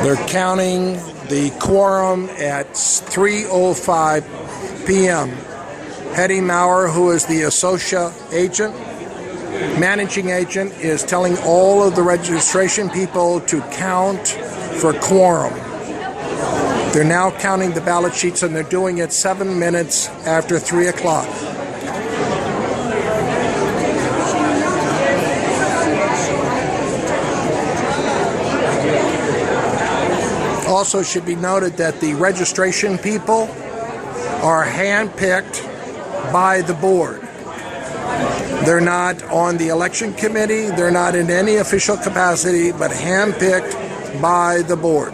They're counting the quorum at 3:05 p.m. Hetty Maurer, who is the associate agent, managing agent, is telling all of the registration people to count for quorum. They're now counting the ballot sheets, and they're doing it 7 minutes after 3 o'clock. Also should be noted that the registration people are handpicked by the board. They're not on the election committee, they're not in any official capacity, but handpicked by the board.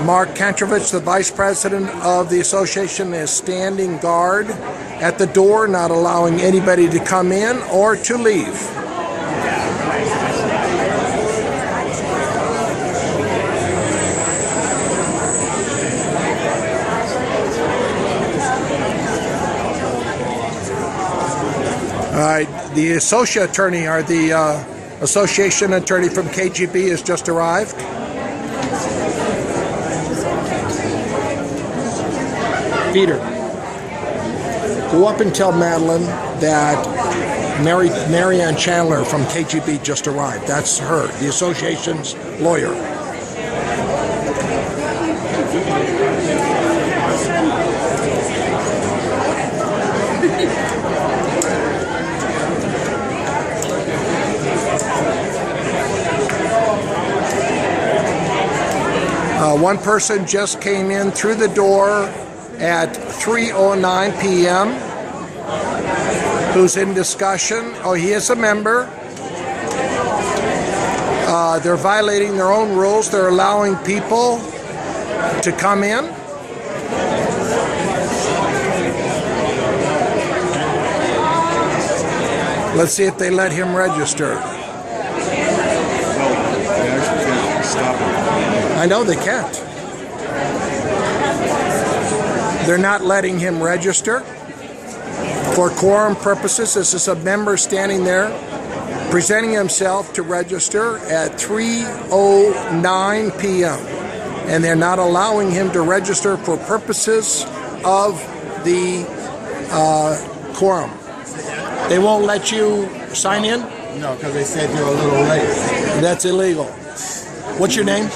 Mark Kantrovich, the vice president of the association, is standing guard at the door, not allowing anybody to come in or to leave. All right, the associate attorney, or the association attorney from KGB, has just arrived. Peter, go up and tell Madeleine that Marianne Chandler from KGB just arrived. That's her, the association's lawyer. One person just came in through the door at 3:09 p.m. who's in discussion. Oh, he is a member. They're violating their own rules. They're allowing people to come in. Let's see if they let him register. I know they can't. They're not letting him register. For quorum purposes, this is a member standing there, presenting himself to register at 3:09 p.m. And they're not allowing him to register for purposes of the quorum. They won't let you sign in? No, because they said you're a little late. That's illegal. What's your name?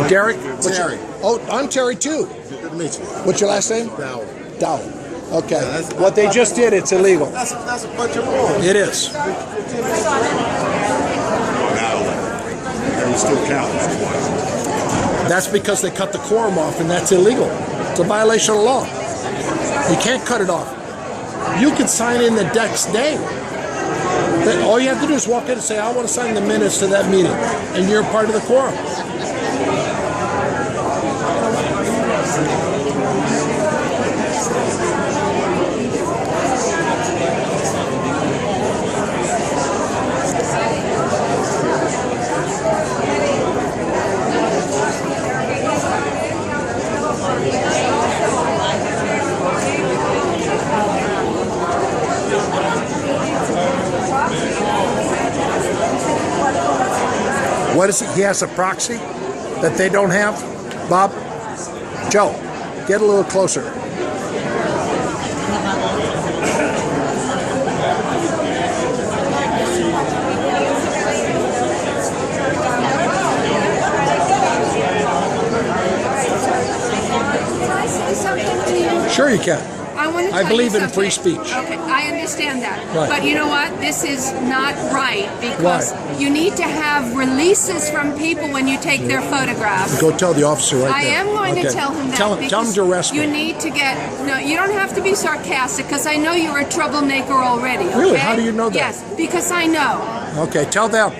Derek? Terry. Oh, I'm Terry too. Good to meet you. What's your last name? Dowell. Dowell. Okay. What they just did, it's illegal. That's a bunch of bull. It is. Now, it still counts. That's because they cut the quorum off, and that's illegal. It's a violation of law. You can't cut it off. You can sign in the next day. All you have to do is walk in and say, I want to sign the minutes to that meeting, and you're part of the quorum. What is it? He has a proxy that they don't have? Bob? Joe, get a little closer. Sure you can. I believe in free speech. Okay, I understand that. Right. But you know what? This is not right because you need to have releases from people when you take their photographs. Go tell the officer right there. I am going to tell him that. Tell him to arrest me. You need to get, no, you don't have to be sarcastic because I know you're a troublemaker already. Okay? Really? How do you know that? Yes, because I know. Okay, tell them.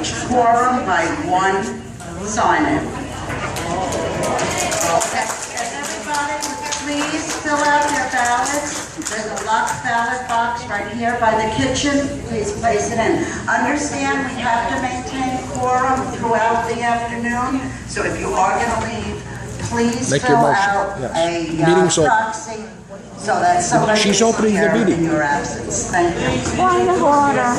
reach quorum by one sign-in. Okay, everybody, please fill out your ballots. There's a locked ballot box right here by the kitchen. Please place it in. Understand we have to maintain quorum throughout the afternoon, so if you are going to leave, please Make fill your motion. out Yes. a Meeting's open. proxy so that somebody She's can opening the prepare meeting. in your absence. Thank you. Point of order.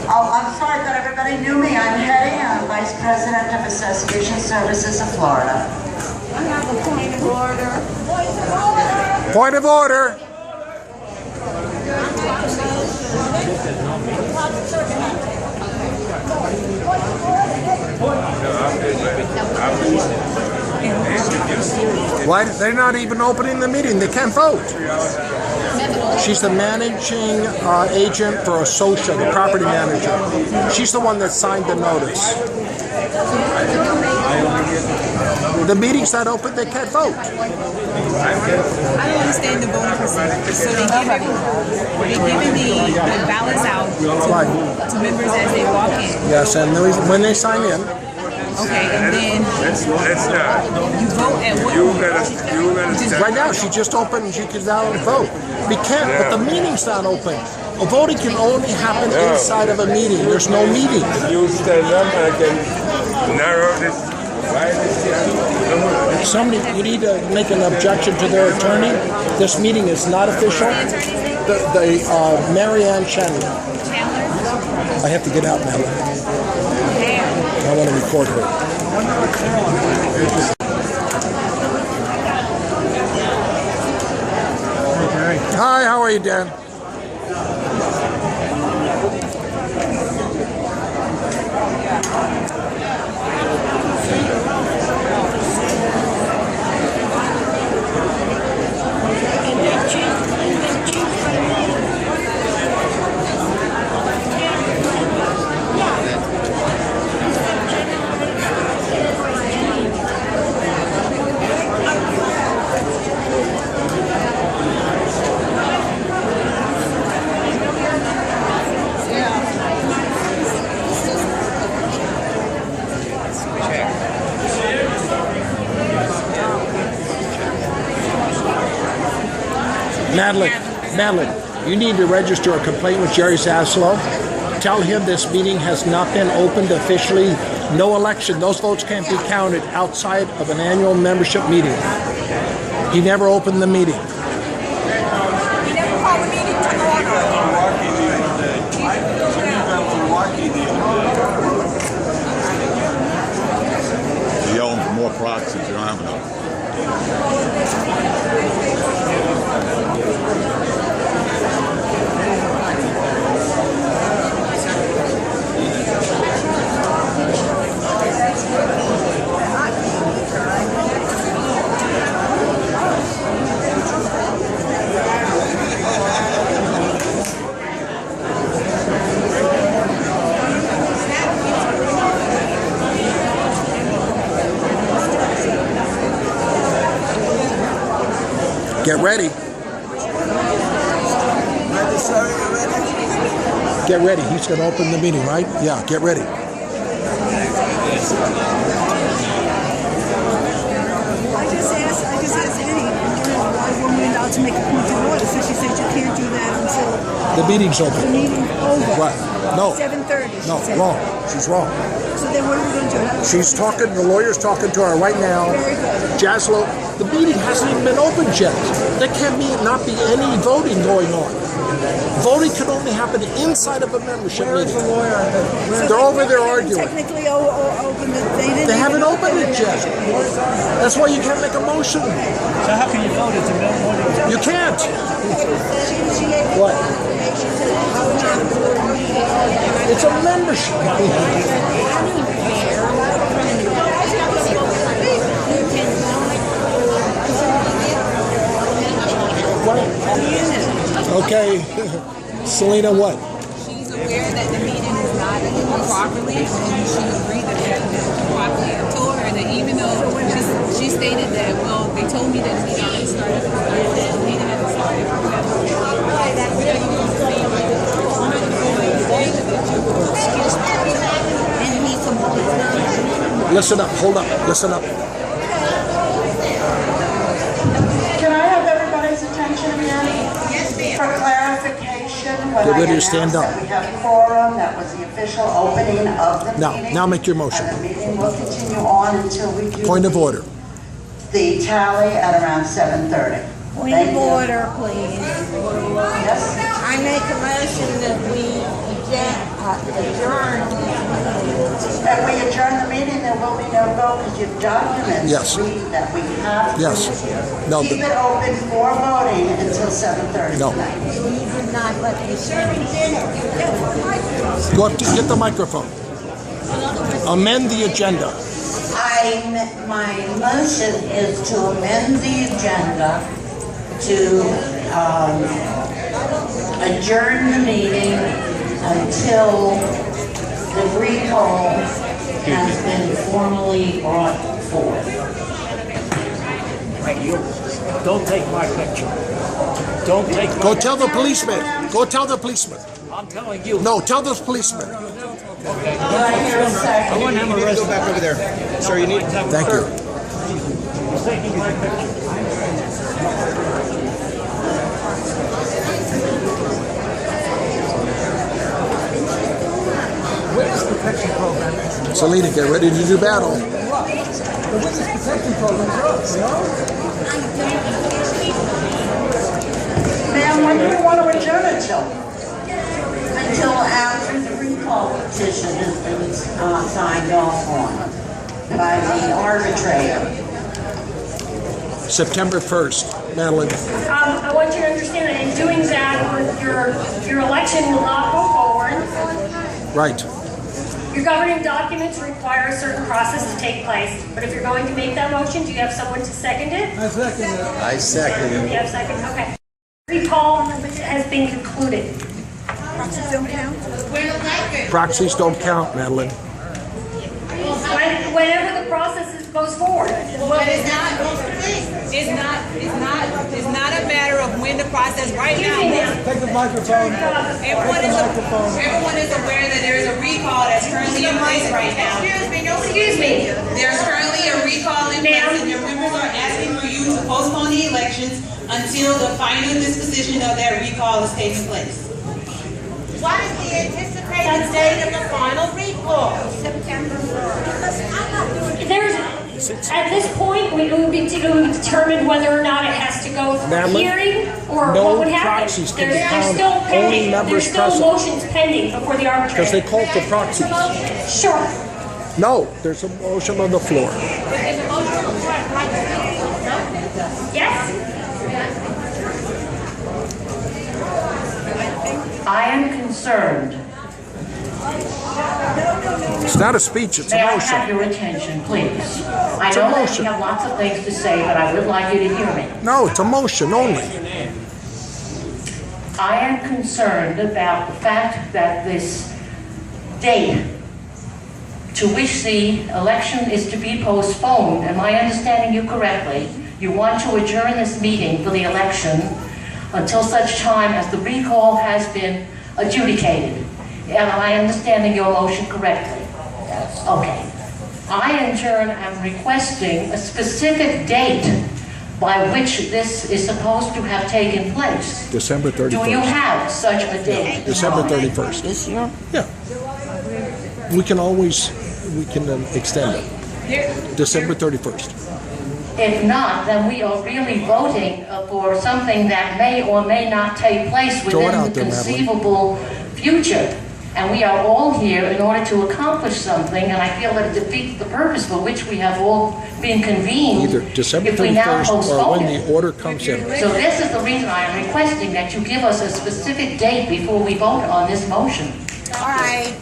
Oh, I'm sorry that everybody knew me. I'm Hetty. I'm Vice President of Association Services of Florida. I have a point of order. Point of order. Why? They're not even opening the meeting. They can't vote. She's the managing agent for Associa, the property manager. She's the one that signed the notice. The meeting's not open. They can't vote. I don't understand the voting procedure. So they're giving the ballots out to members as they walk in. Yes, and when they sign in, Okay, and then Let's not. you vote at what You point? gotta right now she just opened. She can now vote. We can't, but the meeting's not open. A voting can only happen inside of a meeting. There's no meeting. You stand up and I can narrow this. Why is Somebody, you need to make an objection to their attorney. This meeting is not official. Marianne Chandler. I have to get out now. I want to record her. Hi, how are you, Dan? Madaleine, you need to register a complaint with Jerry Zaslow. Tell him this meeting has not been opened officially. No election. Those votes can't be counted outside of an annual membership meeting. He never opened the meeting. He never called the meeting to order. You own more proxies, you don't have enough. Get ready. Get ready. He's going to open the meeting, right? Yeah, get ready. I just asked Hetty, why weren't we allowed to make a point of order? So she said you can't do that until The meeting's the open. meeting's over. What? No. 7:30. No, she said. wrong. She's wrong. So then what are we going to do? She's talking, the lawyer's talking to her right now. Very good. Jaslow, the meeting hasn't even been opened yet. There can not be any voting going on. Voting can only happen inside of a membership meeting. So They're over there they arguing. Technically open it. They haven't opened it yet. That's why you can't make a motion. So how can you vote? It's a no voting. You can't. She gave What? information said how it's on the board meeting. It's a membership. Okay, Selena, what? She's aware that the meeting is not properly, and she agreed that it was properly. I told her that even though she stated that, well, they told me that the meeting hadn't started, the meeting hadn't started. And he Listen up, hold up, listen up. Can I have everybody's attention again? Yes, ma'am. For clarification, when Get I ready to announced stand up. that we have quorum, that was the official opening of the meeting. Now make your motion. And the meeting will continue on until we do Point of order. the tally at around 7:30. Point of order, please. Yes? I make a motion that we adjourn. If we adjourn the meeting, there will be no vote because your documents Yes. read that we have to Yes. No, keep it open for voting until 7:30 No. tonight. You did not let me Go up to get the microphone. Amend the agenda. My motion is to amend the agenda to adjourn the meeting until the recall has been formally brought forth. Don't take my picture. Don't take my Go tell the policeman. Go tell the policeman. I'm telling you. No, tell the policeman. Do I hear a second? I want to have a Go resident. back over there. Sir, you need... Thank you. He's taking my picture. Witness protection program. Selena, get ready to do battle. The witness protection program is us, you know? Ma'am, when do you want to adjourn it till? Until after the recall petition has been signed off on by the arbitrator. September 1st, Madaleine. I want you to understand that in doing that, your election will not go forward. Right. Your governing documents require a certain process to take place. But if you're going to make that motion, do you have someone to second it? I second it. I second You it. have a second? Okay. Recall has been concluded. Proxies don't count? Proxies don't count, Madaleine. Whenever the process goes forward. But it's not a matter of when the process right now. Take the microphone. Everyone is aware that there is a recall that's currently in place right now. Excuse me. There's currently a recall in place, and your members are asking for you to postpone the elections until the final disposition of that recall is taking place. What is the anticipated date of the final recall? September 1st. At this point, it will be determined whether or not it has to go through a Madeleine, hearing or no what would happen. proxies can be There's found, still only pending. members There's still present. motions pending before the arbitrator. Because they called for proxies. Sure. No, there's a motion on the floor. Yes? I am concerned. It's not a speech, it's a May I have motion. your attention, please? I It's a know that motion. you have lots of things to say, but I would like you to hear me. No, it's a motion only. I am concerned about the fact that this date to which the election is to be postponed, am I understanding you correctly? You want to adjourn this meeting for the election until such time as the recall has been adjudicated. Am I understanding your motion correctly? Okay. I, in turn, am requesting a specific date by which this is supposed to have taken place. December Do you 31st. have such a date? December 31st. This year? Yeah. We can extend it. December 31st. If not, then we are really voting for something that may or may not take place Throw it within out the there, Madeleine. conceivable future. And we are all here in order to accomplish something, and I feel that it defeats the purpose for which we have all been convened Either December if we now 31st or postpone when it. the order comes in. So this is the reason I am requesting that you give us a specific date before we vote on this motion. All right.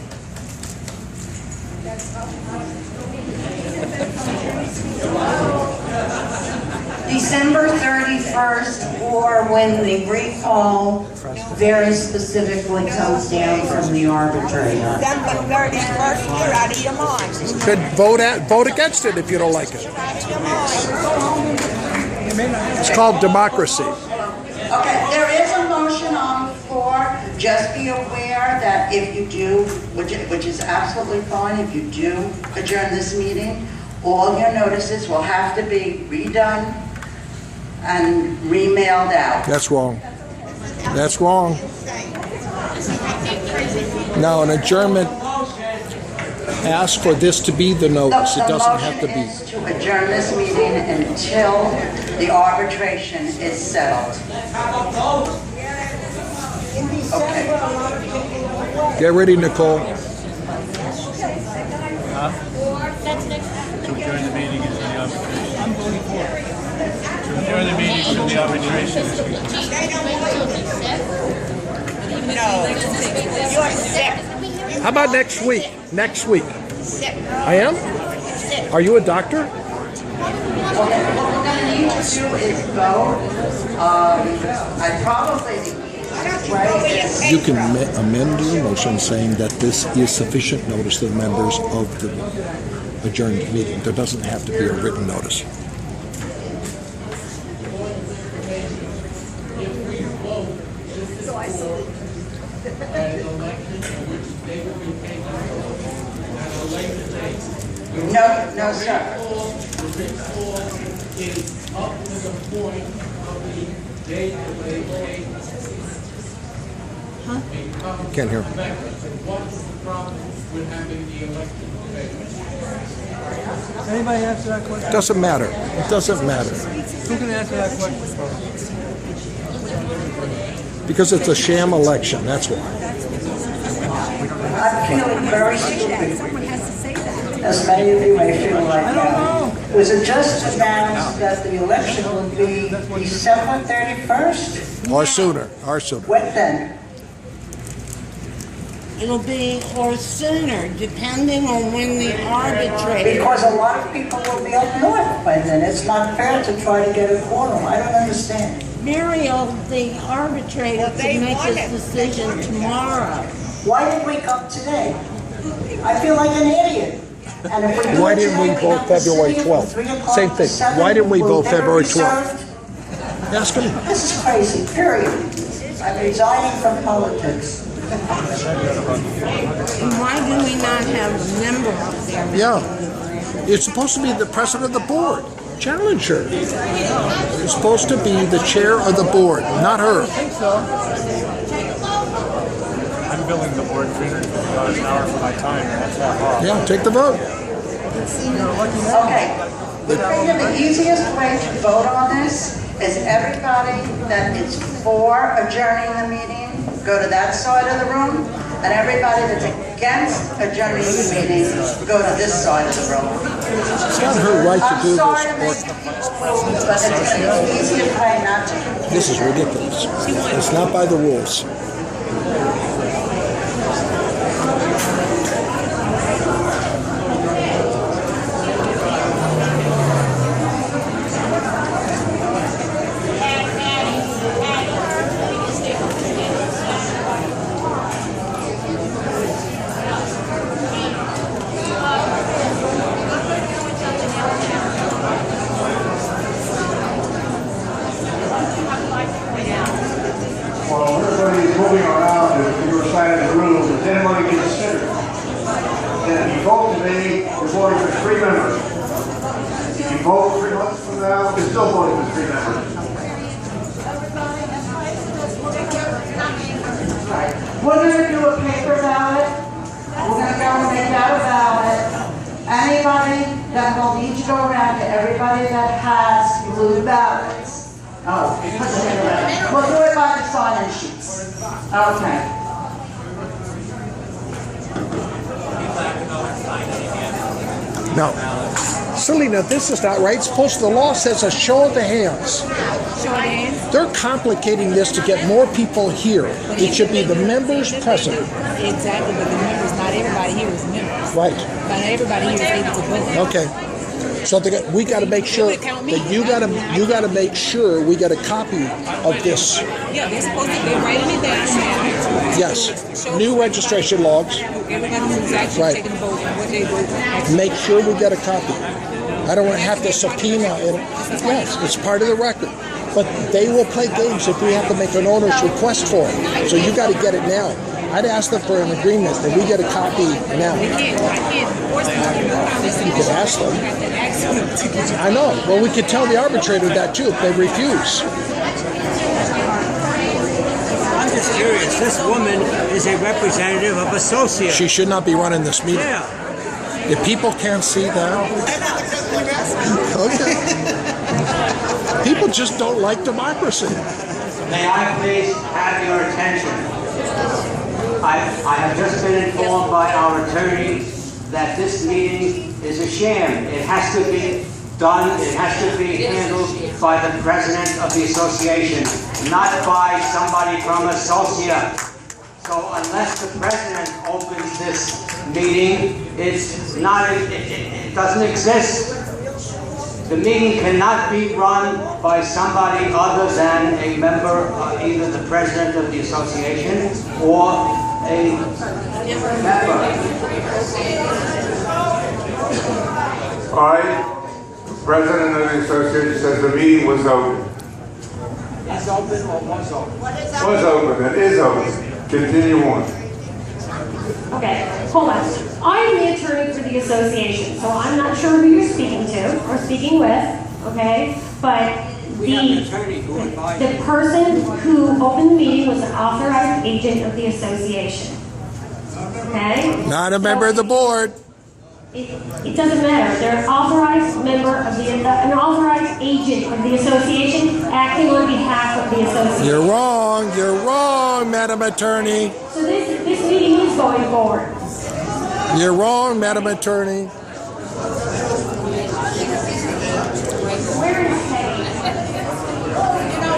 December 31st, or when the recall very specifically comes down from the arbitrator. December 31st, you're out of your mind. Could vote against it if you don't like it. It's called democracy. Okay, there is a motion on the floor Just be aware that if you do, which is absolutely fine, if you do adjourn this meeting, all your notices will have to be redone and remailed out. That's wrong. That's wrong. Now, an adjournment asks for this to be the notice. It doesn't have to The be. motion is to adjourn this meeting until the arbitration is settled. Okay. Get ready, Nicole. To adjourn the meeting until the arbitration. I'm voting for it. To adjourn the meeting until the arbitration is How about next week? Next week. I am? Are you a doctor? Okay, what we're going to need to do is vote. I probably, right, is... You can amend your motion saying that this is sufficient notice to the members of the adjourned meeting. There doesn't have to be a written notice. No, sir. Can't hear. Anybody answer that question? Doesn't matter. It doesn't matter. Who can answer that question first? Because it's a sham election, that's why. I'm feeling very stupid, Someone has to say that. as many of you may feel right now. Was it just announced that the election will be December 31st? Or sooner, or sooner. When then? It'll be or sooner, depending on when the arbitrator. Because a lot of people will be up north by then. It's not fair to try to get a quorum. I don't understand. Muriel, the arbitrator could make this decision tomorrow. Why did we come today? I feel like an idiot. And if we do Why it didn't we today, vote have to February sit here 12th? from 3 o'clock Same to thing. 7. Why didn't we Will vote dinner February be 12th? served? Ask him. This is crazy, period. I'm resigning from politics. Why do we not have a member up there? Yeah. It's supposed to be the president of the board. Challenge her. It's supposed to be the chair of the board, not her. I'm billing the board $350 an hour for my time, and that's not law. Yeah, take the vote. Okay, we figure the easiest way to vote on this is everybody that is for adjourning the meeting, go to that side of the room, and everybody that's against adjourning the meeting, go to this side of the room. It's not her right to I'm do sorry to this. make you rules, but it's the easiest way not to. This is ridiculous. It's not by the rules. While everybody is moving around to your side of the room, does anybody consider that if you vote today, you're voting for 3 members? If you vote 3 months from now, you're still voting for 3 members. We're gonna do a paper ballot. We're gonna go and make out a ballot. Anybody that will need to go around to everybody that has blue ballots. Oh, we'll do it by the sign-in sheets. Okay. No. Selena, this is not right. It's supposed to, the law says a show of the hands. Show of hands. They're complicating this to get more people here. It should be the members present. Exactly, but the members, not everybody here is members. Right. Not everybody here is able to vote. Okay. So we got to make sure that you got to make sure we get a copy of this. Yeah, they're supposed to be writing it down now. Yes. New registration logs. Everybody who's actually Right. taking the vote and what they vote. Make sure we get a copy. I don't want to have to subpoena it. Yes, it's part of the record. But they will play games if we have to make an owner's request for it. So you got to get it now. I'd ask them for an agreement that we get a copy now. I can't force them. You could ask them. I know. Well, we could tell the arbitrator that too if they refuse. I'm just curious. This woman is a representative of associates. She should not be running this meeting. Yeah. If people can't see that, okay. People just don't like democracy. May I please have your attention? I have just been informed by our attorney that this meeting is a sham. It has to be done, it has to be handled by the president of the association, not by somebody from Associate. So unless the president opens this meeting, it doesn't exist. The meeting cannot be run by somebody other than a member, either the president of the association or a member. The president of the association says the meeting was open. Is open or was open? Was open, it is open. Continue on. Okay, hold on. I'm the attorney for the association, so I'm not sure who you're speaking to or speaking with, okay? But the person who opened the meeting was an authorized agent of the association, okay? Not a member of the board. It doesn't matter. They're an authorized member of an authorized agent of the association acting on behalf of the association. You're wrong, Madam Attorney. So this meeting is going forward. You're wrong, Madam Attorney. Where is Peggy? I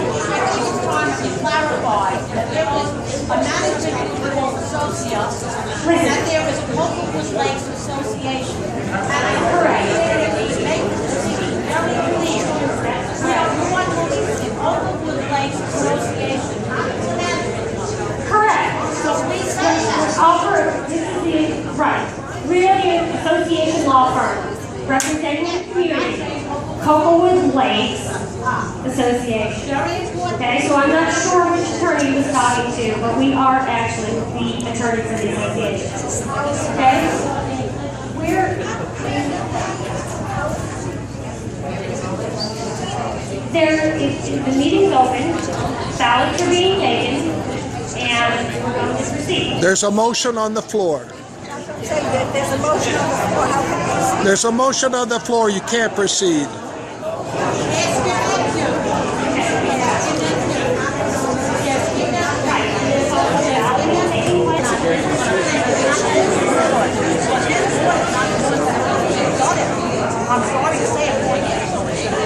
just wanted to clarify that there was a management called Associates, and that there was a Homeowners Lakes Association. And I heard it make the city very clear. We are one the Homeowners Lakes Association, not the management. Correct. So we said that. Right. We're the association law firm representing the community. Cocowood Lakes Association. Okay, so I'm not sure which attorney he was talking to, but we are actually the attorney for the association. Okay? The meeting's open, ballots are being taken, and we're going to proceed. There's a motion on the floor. There's a motion on the floor. How can we proceed? There's a motion on the floor. You can't proceed.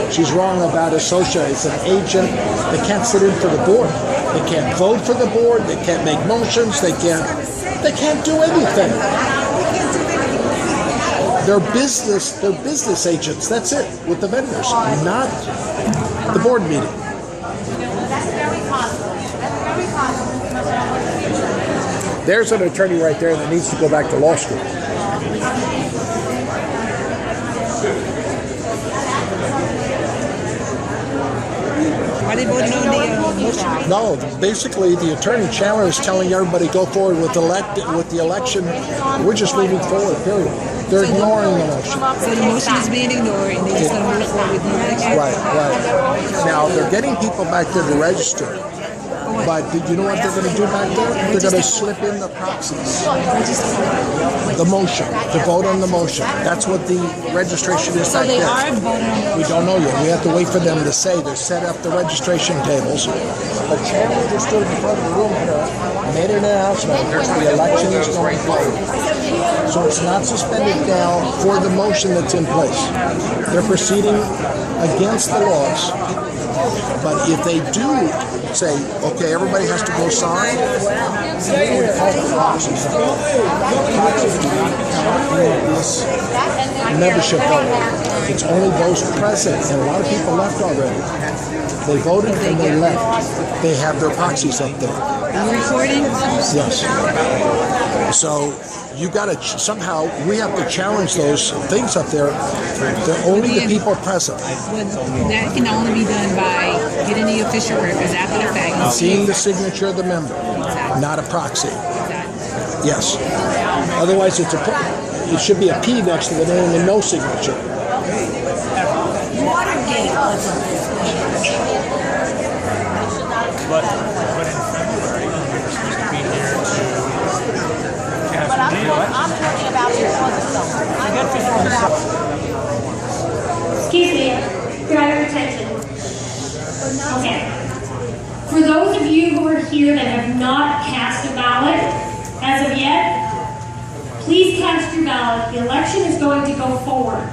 She's wrong about associate. It's an agent. They can't sit in for the board. They can't vote for the board. They can't make motions. They can't do anything. They're business agents. That's it, with the vendors, not the board meeting. That's very possible. That's very possible. There's an attorney right there that needs to go back to law school. Are they voting on the motion? No, basically the attorney Chandler is telling everybody go forward with the election. We're just moving forward, period. They're ignoring the motion. So the motion is being ignored and they're just going to move forward with the election? Right. Now, they're getting people back there to register. But do you know what they're going to do back there? They're going to slip in the proxies. The motion, to vote on the motion. That's what the registration is back there. So they are voting on the We don't know yet. We have to wait for them to say. They're set up the registration tables. But Chandler just stood in front of the room here, made an announcement. The election is going forward. So it's not suspended now for the motion that's in place. They're proceeding against the laws. But if they do say, okay, everybody has to go sign, they would call the proxies. Proxies do not count in this membership vote. It's only those present, and a lot of people left already. They voted and they left. They have their proxies up there. Are you recording? Yes. So you got to somehow, we have to challenge those things up there. They're only the people present. That can only be done by getting the official records after the fact. And seeing the signature of the member, not a proxy. Yes. Otherwise, it should be a P next to the name and no signature. But in February, he was supposed to be here to cast But I'm talking about before the summer. Excuse me, can I have your attention? Okay. For those of you who are here that have not cast a ballot as of yet, please cast your ballot. The election is going to go forward.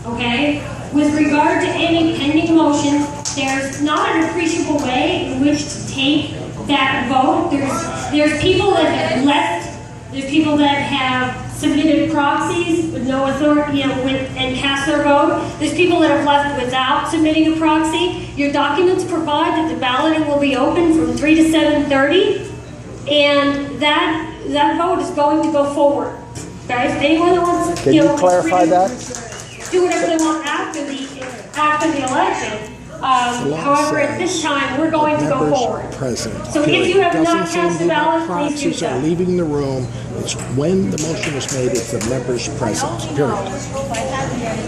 Okay? With regard to any pending motions, there's not an appreciable way in which to take that vote. There's people that have left. There's people that have submitted proxies with no authority, and cast their vote. There's people that have left without submitting a proxy. Your documents provide that the balloting will be open from 3 to 7:30, and that vote is going to go forward. Guys, anyone that wants, Can you clarify that? do whatever they want after the election. However, at this time, we're going to go forward. Present. So if you have not cast a ballot, please do Proxies so. are leaving the room. It's when the motion is made, it's the members present, period.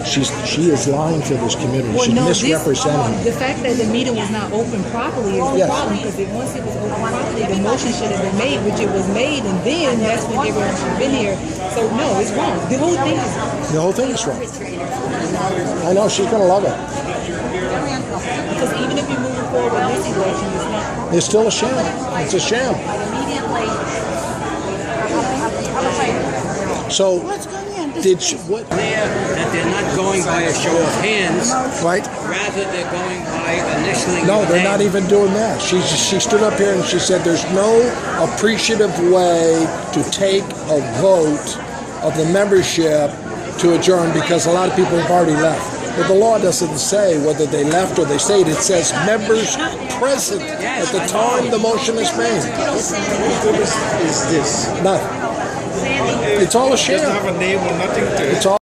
She is lying to this community. She's misrepresenting. The fact that the meeting was not open properly is the problem, because once it was open properly, the motion should have been made, which it was made, and then that's when everyone should have been here. So no, it's wrong. The whole thing is wrong. The whole thing is wrong. I know, she's going to love it. Because even if you're moving forward with this election, it's not. It's still a sham. It's a sham. So, did she, what? That they're not going by a show of hands. Right. Rather, they're going by initially. No, they're not even doing that. She stood up here and she said there's no appreciative way to take a vote of the membership to adjourn because a lot of people have already left. But the law doesn't say whether they left or they stayed. It says members present at the time the motion is made. What is this? Nothing. It's all a sham. Doesn't have a name or nothing to it. It's all